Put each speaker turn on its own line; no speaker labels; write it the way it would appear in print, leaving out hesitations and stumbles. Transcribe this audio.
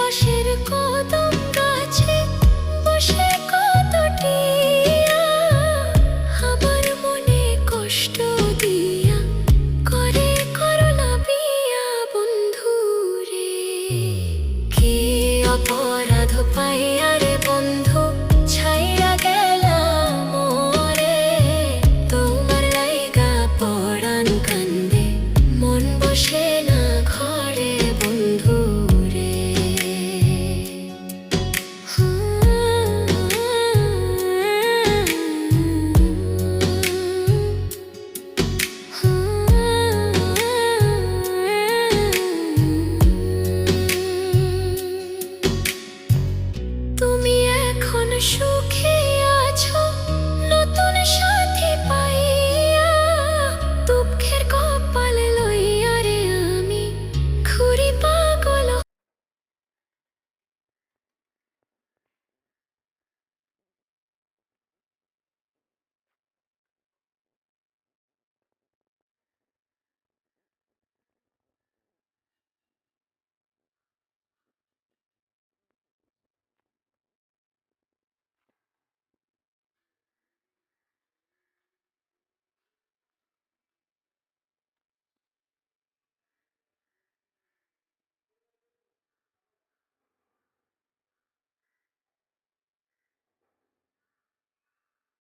পাশের কদম গাছে বসে কতটিয়া আমার মনে কষ্ট দিয়া করে করলা বিয়া বন্ধু রে। কি অপরাধ পাইয়া রে